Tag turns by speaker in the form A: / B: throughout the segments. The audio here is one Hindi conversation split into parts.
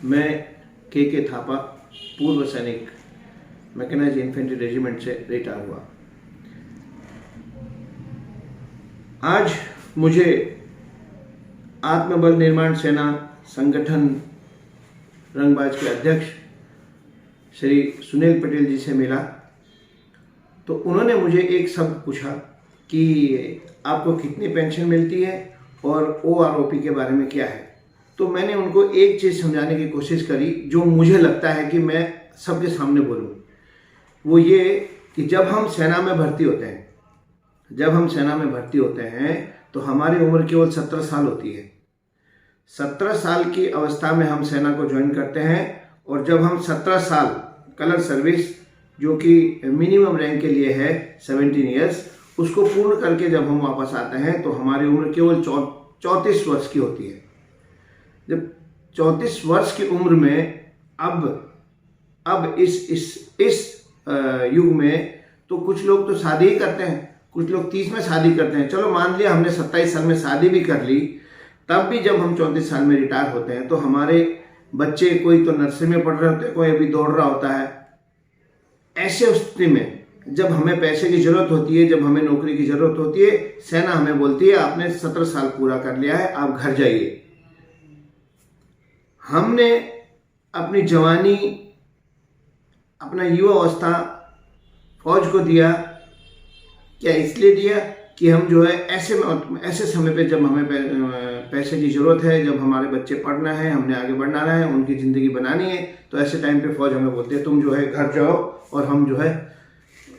A: मैं के थापा, पूर्व सैनिक, मैकेनाइज्ड इन्फेंट्री रेजिमेंट से रिटायर हुआ। आज मुझे आत्मबल निर्माण सेना संगठन रंगबाज के अध्यक्ष श्री सुनील पटेल जी से मिला, तो उन्होंने मुझे एक शब्द पूछा कि आपको कितनी पेंशन मिलती है और OROP के बारे में क्या है। तो मैंने उनको एक चीज़ समझाने की कोशिश करी जो मुझे लगता है कि मैं सबके सामने बोलूं। वो ये कि जब हम सेना में भर्ती होते हैं तो हमारी उम्र केवल 17 साल होती है। 17 साल की अवस्था में हम सेना को ज्वाइन करते हैं और जब हम 17 साल कलर सर्विस, जो कि मिनिमम रैंक के लिए है 17 ईयर्स, उसको पूर्ण करके जब हम वापस आते हैं तो हमारी उम्र केवल 34 वर्ष की होती है। जब 34 वर्ष की उम्र में अब इस युग में तो कुछ लोग तो शादी ही करते हैं, कुछ लोग 30 में शादी करते हैं। चलो मान लिया हमने 27 साल में शादी भी कर ली, तब भी जब हम 34 साल में रिटायर होते हैं तो हमारे बच्चे, कोई तो नर्सरी में पढ़ रहे होते हैं, कोई अभी दौड़ रहा होता है। ऐसे स्थिति में जब हमें पैसे की जरूरत होती है, जब हमें नौकरी की जरूरत होती है, सेना हमें बोलती है आपने 17 साल पूरा कर लिया है, आप घर जाइए। हमने अपनी जवानी, अपना युवा अवस्था फौज को दिया, क्या इसलिए दिया कि हम जो है ऐसे समय पे जब हमें पैसे की ज़रूरत है, जब हमारे बच्चे पढ़ना है, हमने आगे बढ़ना है, उनकी ज़िंदगी बनानी है, तो ऐसे टाइम पे फौज हमें बोलती है तुम जो है घर जाओ, और हम जो है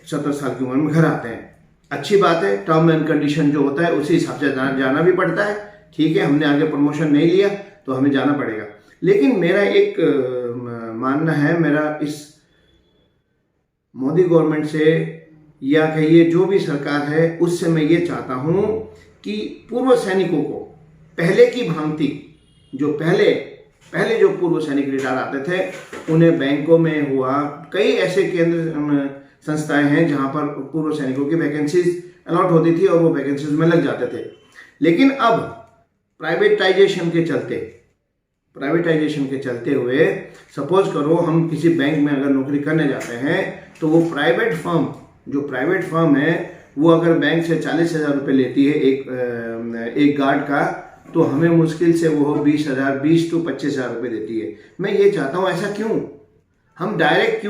A: 17 साल की उम्र में घर आते हैं। अच्छी बात है, टर्म एंड कंडीशन जो होता है उसी हिसाब से जाना भी पड़ता है। ठीक है, हमने आगे प्रमोशन नहीं लिया तो हमें जाना पड़ेगा। लेकिन मेरा एक मानना है, मेरा इस मोदी गवर्नमेंट से या कहिए जो भी सरकार है उससे मैं ये चाहता हूँ कि पूर्व सैनिकों को पहले की भांति, जो पहले जो पूर्व सैनिक रिटायर आते थे उन्हें बैंकों में हुआ, कई ऐसे केंद्र संस्थाएं हैं जहाँ पर पूर्व सैनिकों की वैकेंसीज अलॉट होती थी और वो वैकेंसीज में लग जाते थे। लेकिन अब प्राइवेटाइजेशन के चलते हुए सपोज करो हम किसी बैंक में अगर नौकरी करने जाते हैं तो वो प्राइवेट फर्म है, वो अगर बैंक से 40,000 रुपये लेती है एक गार्ड का, तो हमें मुश्किल से वो 20 to 25,000 रुपये देती है। मैं ये चाहता हूँ, ऐसा क्यों? हम डायरेक्ट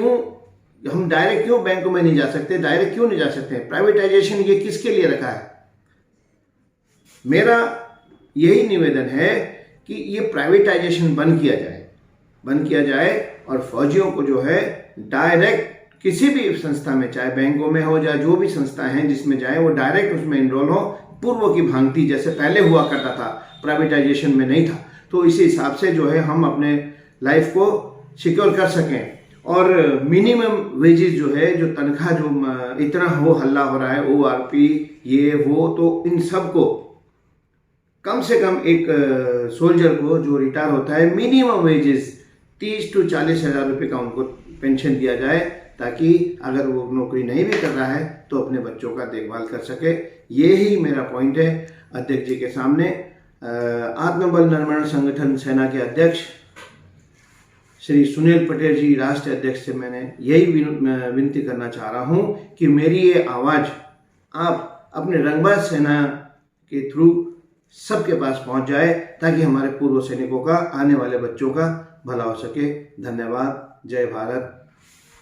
A: क्यों बैंकों में नहीं जा सकते? डायरेक्ट क्यों नहीं जा सकते? प्राइवेटाइजेशन ये किसके लिए रखा है? मेरा यही निवेदन है कि ये प्राइवेटाइजेशन बंद किया जाए और फौजियों को जो है डायरेक्ट किसी भी संस्था में, चाहे बैंकों में हो या जो भी संस्था है जिसमें जाए, वो डायरेक्ट उसमें इनरोल हो, पूर्व की भांति जैसे पहले हुआ करता था, प्राइवेटाइजेशन में नहीं था। तो इसी हिसाब से जो है हम अपने लाइफ को सिक्योर कर सकें और मिनिमम वेजेस जो है, जो तनख्वाह जो इतना हल्ला हो रहा है, ORP ये वो, तो इन सब को कम से कम एक सोल्जर को जो रिटायर होता है, मिनिमम वेजेस 30 to 40,000 रुपये का उनको पेंशन दिया जाए, ताकि अगर वो नौकरी नहीं भी कर रहा है तो अपने बच्चों का देखभाल कर सके। ये ही मेरा पॉइंट है अध्यक्ष जी के सामने। आत्मबल निर्माण संगठन सेना के अध्यक्ष श्री सुनील पटेल जी, राष्ट्रीय अध्यक्ष से मैंने यही विनती करना चाह रहा हूँ कि मेरी ये आवाज़ आप अपने रंगबाज सेना के थ्रू सबके पास पहुँच जाए, ताकि हमारे पूर्व सैनिकों का, आने वाले बच्चों का भला हो सके। धन्यवाद। जय भारत।